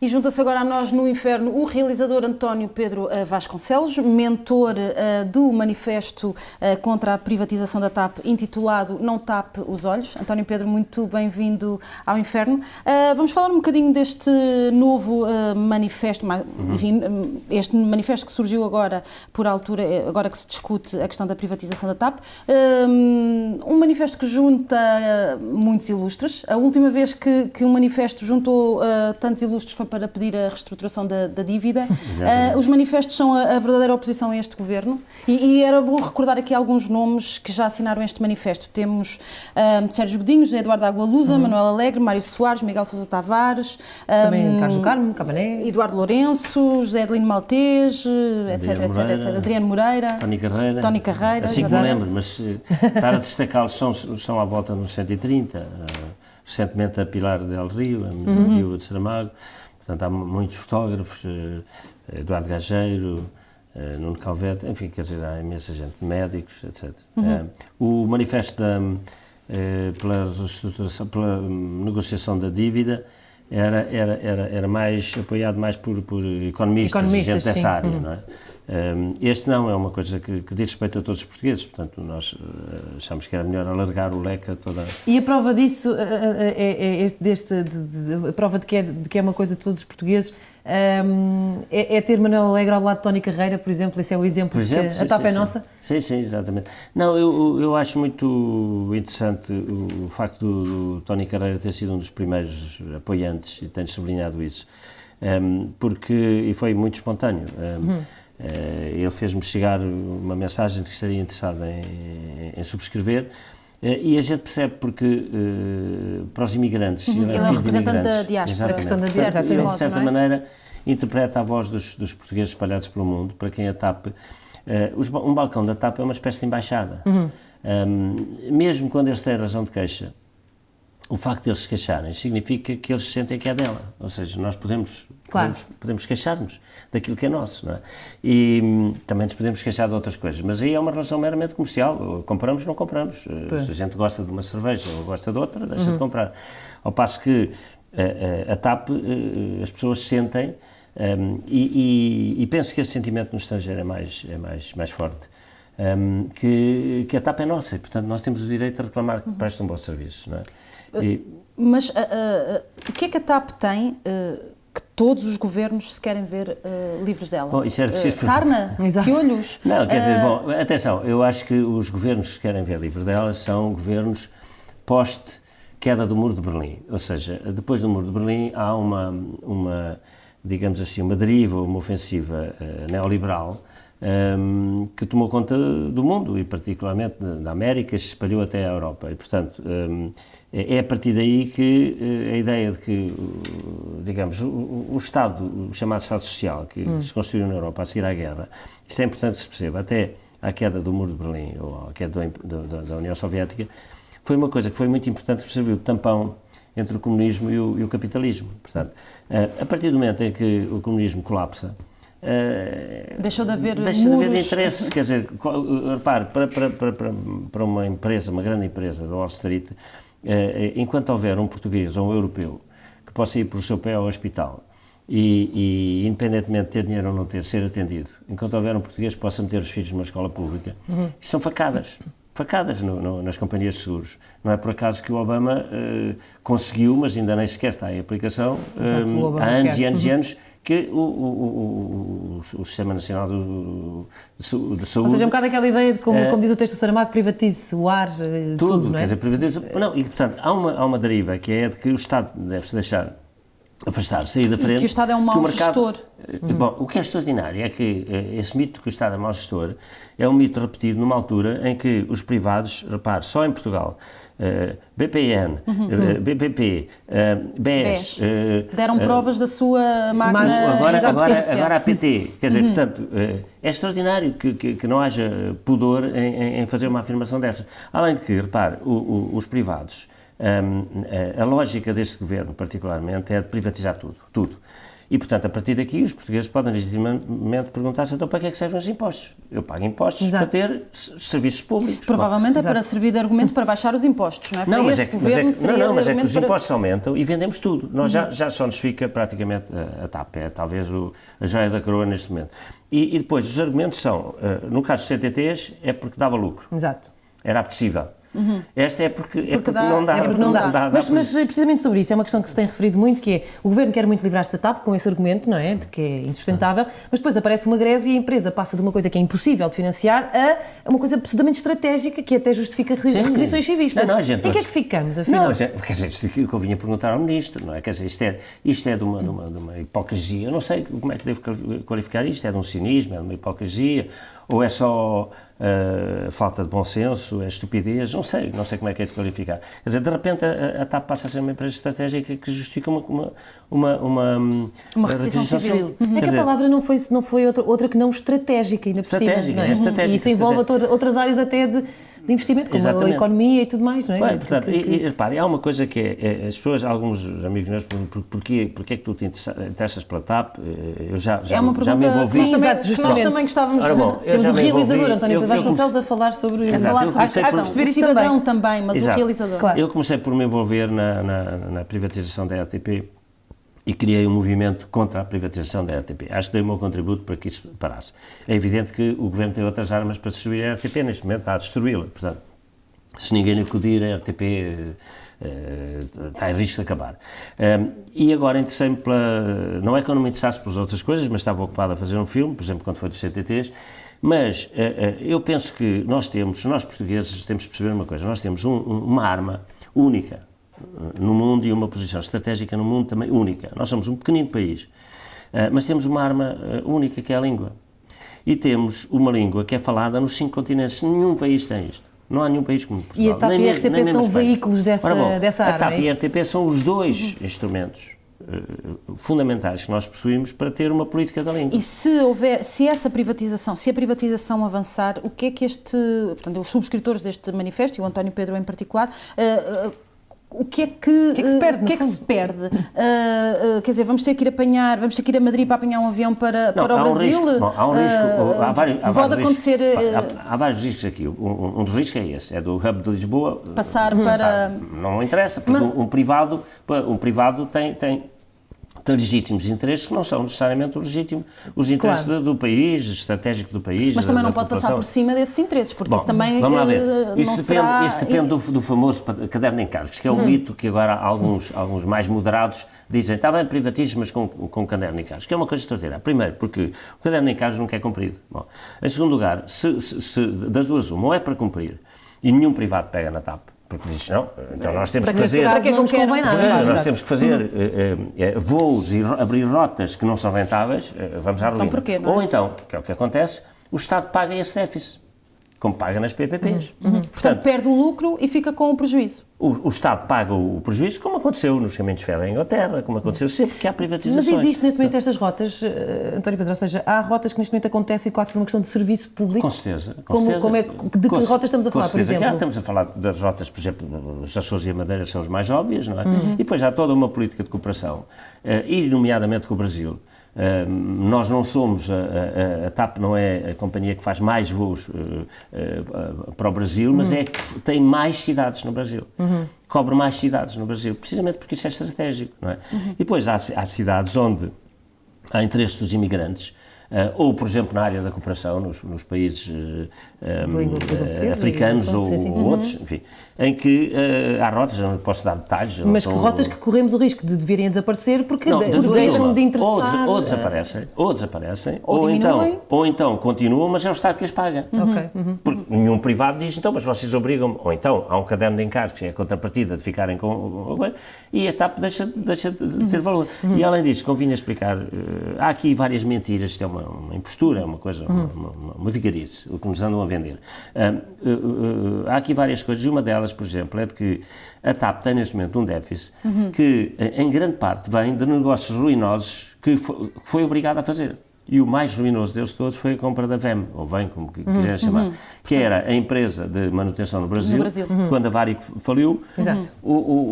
E junta-se agora a nós no inferno o realizador António Pedro Vasconcelos, mentor do manifesto contra a privatização da TAP, intitulado Não Tape os Olhos. António Pedro, muito bem-vindo ao inferno. Vamos falar um bocadinho deste novo manifesto, enfim, este manifesto que surgiu agora, por altura, agora que se discute a questão da privatização da TAP. Um manifesto que junta muitos ilustres. A última vez que um manifesto juntou tantos ilustres foi para pedir a reestruturação da dívida. Os manifestos são a verdadeira oposição a este governo e era bom recordar aqui alguns nomes que já assinaram este manifesto. Temos Sérgio Godinho, José Eduardo Agualusa, Manuel Alegre, Mário Soares, Miguel Sousa Tavares, também Carlos do Carmo, Cabané, Eduardo Lourenço, José Adelino Maltês, etc. Adriano Moreira, Tony Carreira. Assim que me lembro, mas para destacá-los são à volta dos 130. Recentemente a Pilar Del Rio, a viúva de Saramago. Portanto, há muitos fotógrafos, Eduardo Gageiro, Nuno Calvete, enfim, quer dizer, há imensa gente, médicos, etc. O manifesto pela negociação da dívida era mais apoiado mais por economistas gente dessa área, não é? Este não, é uma coisa que diz respeito a todos os portugueses, portanto, nós achamos que era melhor alargar o leque a toda... E a prova disso, a prova de que é uma coisa de todos os portugueses, é ter Manuel Alegre ao lado de Tony Carreira, por exemplo. Esse é o exemplo, a TAP é nossa? Sim, exatamente. Não, eu acho muito interessante o facto do Tony Carreira ter sido um dos primeiros apoiantes, e tenho sublinhado isso, e foi muito espontâneo. Ele fez-me chegar uma mensagem de que estaria interessado em subscrever, e a gente percebe porque para os imigrantes... Ele é o representante da diáspora, de certa maneira interpreta a voz dos portugueses espalhados pelo mundo, para quem a TAP... um balcão da TAP é uma espécie de embaixada. Mesmo quando eles têm razão de queixa, o facto de eles se queixarem significa que eles sentem que é dela, ou seja, nós podemos queixar-nos daquilo que é nosso, não é? E também nos podemos queixar de outras coisas, mas aí é uma relação meramente comercial, compramos ou não compramos, se a gente gosta de uma cerveja ou gosta de outra, deixa de comprar. Ao passo que a TAP, as pessoas sentem, e penso que esse sentimento no estrangeiro é mais forte, que a TAP é nossa e, portanto, nós temos o direito a reclamar que presta um bom serviço, não é? Mas o que é que a TAP tem que todos os governos se querem ver livres dela? Bom, isso é preciso... Sarna? Piolhos? Não, quer dizer, bom, atenção, eu acho que os governos que querem ver livre dela são governos post-queda do Muro de Berlim, ou seja, depois do Muro de Berlim há uma digamos assim, uma deriva, uma ofensiva neoliberal que tomou conta do mundo e particularmente da América, se espalhou até à Europa e, portanto, é a partir daí que a ideia de que, digamos, o Estado, o chamado Estado Social, que se construiu na Europa a seguir à guerra, isto é importante que se perceba, até à queda do Muro de Berlim ou à queda da União Soviética, foi uma coisa que foi muito importante, que serviu de tampão entre o comunismo e o capitalismo. Portanto, a partir do momento em que o comunismo colapsa, deixou de haver interesse, quer dizer, repare, para uma empresa, uma grande empresa da Wall Street, enquanto houver um português ou um europeu que possa ir por o seu pé ao hospital e independentemente de ter dinheiro ou não ter, ser atendido, enquanto houver um português que possa meter os filhos numa escola pública, isso são facadas nas companhias de seguros. Não é por acaso que o Obama conseguiu, mas ainda nem sequer está em aplicação, há anos e anos, que o Sistema Nacional de Saúde... Ou seja, é um bocado aquela ideia de, como diz o texto do Saramago, privatize o ar, tudo, não é? Quer dizer, privatize... Não, e portanto, há uma deriva, que é de que o Estado deve-se deixar afastar, sair da frente... E que o Estado é um mau gestor. Bom, o que é extraordinário é que esse mito de que o Estado é mau gestor é um mito repetido numa altura em que os privados, repare, só em Portugal, BPN, BPP, BES... deram provas da sua máquina agora a PT. Quer dizer, portanto, é extraordinário que não haja pudor em fazer uma afirmação dessa. Além de que, repare, os privados A lógica deste governo, particularmente, é de privatizar tudo. E, portanto, a partir daqui, os portugueses podem legitimamente perguntar-se, então, para que é que servem os impostos? Eu pago impostos Exato. para ter serviços públicos. Provavelmente é para servir de argumento para baixar os impostos, não é? Para este governo seria mas é que argumento os para... impostos aumentam e vendemos tudo. Nós já só nos fica praticamente a TAP, é talvez a joia da coroa neste momento. E depois, os argumentos são, no caso dos CTTs, é porque dava lucro. Exato. Era apetecível. Esta é porque dá, não dá. é porque não dá. Mas precisamente sobre isso, é uma questão que se tem referido muito, que é, o governo quer muito livrar-se da TAP com esse argumento, não é, de que é insustentável, mas depois aparece uma greve e a empresa passa de uma coisa que é impossível de financiar a uma coisa absolutamente estratégica que até justifica requisições civis. Em que é que ficamos, afinal? Não, quer dizer, isto que eu vinha perguntar ao Ministro, não é? Quer dizer, isto é de uma hipocrisia, eu não sei como é que devo qualificar isto, é de um cinismo, é de uma hipocrisia, ou é só falta de bom senso, é estupidez, não sei como é que é de qualificar. Quer dizer, de repente a TAP passa a ser uma empresa estratégica que justifica uma requisição civil. É que a palavra não foi outra que não estratégica, ainda por cima. Estratégica, é estratégica. E isso envolve outras áreas até de investimento, como a economia e tudo mais, não é? Bem, portanto, repare, há uma coisa que é as pessoas, alguns amigos meus perguntam porquê é que tu te interessas pela TAP? Eu já me envolvi. Sim, nós também gostávamos... Ora, bom, temos o realizador António Pedro Vasconcelos a falar sobre isso. O cidadão também, mas o realizador. Claro. Eu comecei por me envolver na privatização da RTP e criei um movimento contra a privatização da RTP. Acho que dei o meu contributo para que isso parasse. É evidente que o Governo tem outras armas para destruir a RTP, neste momento está a destruí-la. Portanto, se ninguém lhe acudir, a RTP está em risco de acabar. E agora interessei-me pela... Não é que eu não me interessasse pelas outras coisas, mas estava ocupado a fazer um filme, por exemplo, quando foi dos CTTs, mas eu penso que nós portugueses, temos de perceber uma coisa, nós temos uma arma única no mundo e uma posição estratégica no mundo também única. Nós somos um pequenino país, mas temos uma arma única que é a língua. E temos uma língua que é falada nos 5 continentes. Nenhum país tem isto. Não há nenhum país como Portugal. E a TAP e a RTP são veículos dessa arma? A TAP e a RTP são os dois instrumentos fundamentais que nós possuímos para ter uma política da língua. E se a privatização avançar, o que é que portanto, os subscritores deste manifesto, e o António Pedro em particular, o que é que se perde? Quer dizer, vamos ter que ir a Madrid para apanhar um avião para o Brasil? Há um risco. Pode acontecer. Há vários riscos aqui. Um dos riscos é esse, é do hub de Lisboa. Passar para. Não interessa, porque um privado tem legítimos interesses que não são necessariamente os interesses do país, estratégicos do país. Mas também não pode passar por cima desses interesses, porque isso também vamos lá ver. Isso depende do famoso caderno de encargos, que é um mito que agora alguns mais moderados dizem, está bem, privatiza, mas com caderno de encargos, que é uma coisa extraordinária. Primeiro, porque o caderno de encargos nunca é cumprido. Bom, em segundo lugar, se das duas uma, ou é para cumprir, e nenhum privado pega na TAP, porque diz, não, então nós temos que fazer... Para que é que convém nada? Nós temos que fazer voos e abrir rotas que não são rentáveis, vamos à ruína. Então porquê, não é? Ou então, que é o que acontece, o Estado paga esse déficit, como paga nas PPPs. Portanto, perde o lucro e fica com o prejuízo. O Estado paga o prejuízo, como aconteceu nos caminhos de ferro em Inglaterra, como aconteceu sempre que há privatizações. Mas existe neste momento estas rotas, António Pedro, ou seja, há rotas que neste momento acontecem quase por uma questão de serviço público? Com certeza. De que rotas estamos a falar, por exemplo? Estamos a falar das rotas, por exemplo, os Açores e a Madeira são as mais óbvias, não é? E depois há toda uma política de cooperação, e nomeadamente com o Brasil. Nós não somos, a TAP não é a companhia que faz mais voos para o Brasil, mas é que tem mais cidades no Brasil. Cobre mais cidades no Brasil, precisamente porque isso é estratégico, não é? E depois há cidades onde há interesse dos imigrantes, ou, por exemplo, na área da cooperação, nos países africanos ou outros, enfim, em que há rotas, não posso dar detalhes. Mas que rotas que corremos o risco de virem a desaparecer porque deixam de interessar... Ou desaparecem, ou então continuam, mas é o Estado que as paga. Porque nenhum privado diz, então, mas vocês obrigam-me, ou então há um caderno de encargos, que é a contrapartida de ficarem com... E a TAP deixa de ter valor. E além disso, convinha explicar, há aqui várias mentiras, isto é uma impostura, é uma coisa, uma vigarice, o que nos andam a vender. Há aqui várias coisas, e uma delas, por exemplo, é de que a TAP tem neste momento um déficit que, em grande parte, vem de negócios ruinosos que foi obrigada a fazer. E o mais luminoso deles todos foi a compra da VEM, ou VEM, como quiserem chamar, que era a empresa de manutenção no Brasil. Quando a Varig faliu,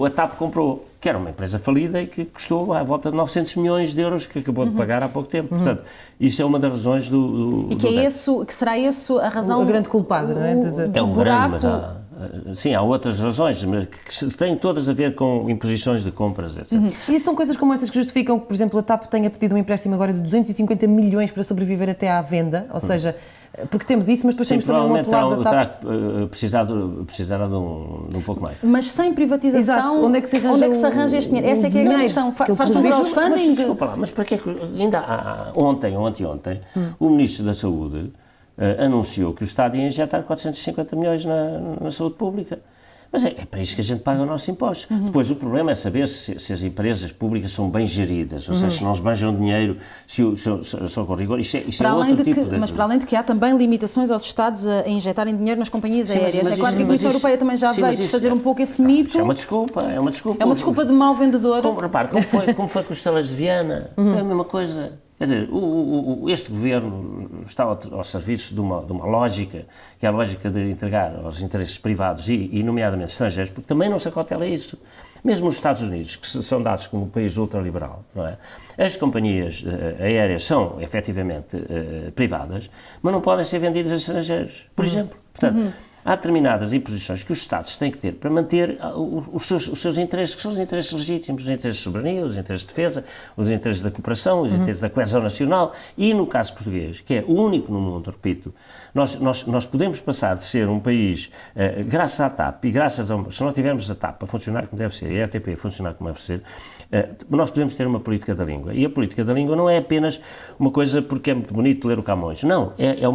a TAP comprou, que era uma empresa falida e que custou à volta de 900 milhões de euros, que acabou de pagar há pouco tempo. Portanto, isso é uma das razões do E que será isso a razão... O grande culpado, não é? É um grande, mas há outras razões, mas que têm todas a ver com imposições de compras, etc. E são coisas como essas que justificam que, por exemplo, a TAP tenha pedido um empréstimo agora de 250 milhões para sobreviver até à venda, ou seja, porque temos isso, mas depois temos também um outro lado da TAP. Precisará de um pouco mais. Mas sem privatização, exato. Onde é que se arranja este dinheiro? Esta é que é a grande questão. Faz-se um crowdfunding? Mas desculpa lá, mas para que é que ainda ontem ou anteontem o Ministro da Saúde anunciou que o Estado ia injetar 450 milhões na saúde pública. Mas é para isso que a gente paga o nosso imposto. Depois o problema é saber se as empresas públicas são bem geridas, ou seja, se não esbanjam dinheiro, são com rigor. Isso é outro tipo de... Mas para além de que há também limitações aos Estados a injetarem dinheiro nas companhias aéreas. É claro que a Comissão Europeia também já veio desfazer um pouco esse mito. É uma desculpa. É uma desculpa de mau vendedor. Repare, como foi com os telas de Viana? Foi a mesma coisa. Quer dizer, este governo está ao serviço de uma lógica, que é a lógica de entregar aos interesses privados e nomeadamente estrangeiros, porque também não se acotela isso. Mesmo os Estados Unidos, que são dados como um país ultraliberal, não é? As companhias aéreas são, efetivamente, privadas, mas não podem ser vendidas a estrangeiros, por exemplo. Portanto, há determinadas imposições que os Estados têm que ter para manter os seus interesses, que são os interesses legítimos, os interesses de soberania, os interesses de defesa, os interesses da cooperação, os interesses da coesão nacional e, no caso português, que é o único no mundo, repito, nós podemos passar de ser um país, graças à TAP e graças a... Se nós tivermos a TAP a funcionar como deve ser e a RTP a funcionar como deve ser, nós podemos ter uma política da língua. E a política da língua não é apenas uma coisa porque é muito bonito ler o Camões. Não, é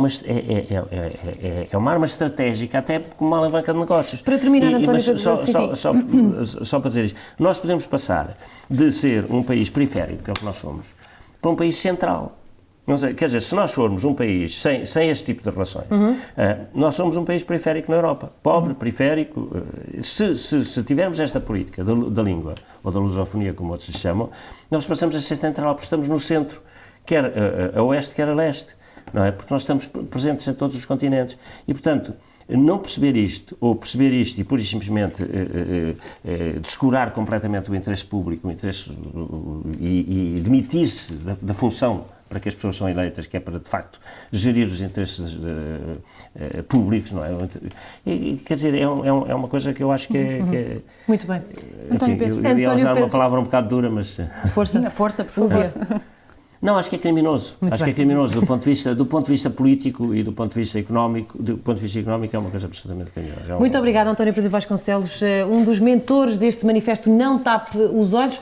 uma arma estratégica, até como uma alavanca de negócios. Para terminar, António, só para dizer isto, nós podemos passar de ser um país periférico, que é o que nós somos, para um país central. Não sei, quer dizer, se nós formos um país sem este tipo de relações, nós somos um país periférico na Europa, pobre, periférico. Se tivermos esta política da língua, ou da lusofonia, como outros se chamam, nós passamos a ser central, porque estamos no centro, quer a oeste, quer a leste, não é? Porque nós estamos presentes em todos os continentes. E, portanto, não perceber isto, ou perceber isto e pura e simplesmente descurar completamente o interesse público, o interesse, e demitir-se da função para que as pessoas são eleitas, que é para, de facto, gerir os interesses públicos, não é? Quer dizer, é uma coisa que eu acho que é... Muito bem. Enfim, eu ia usar uma palavra um bocado dura, mas... Força, por favor. Não, acho que é criminoso. Acho que é criminoso do ponto de vista político e do ponto de vista económico. Do ponto de vista económico é uma coisa absolutamente criminosa. Muito obrigada, António Pedro Vasconcelos, um dos mentores deste manifesto Não Tape os Olhos.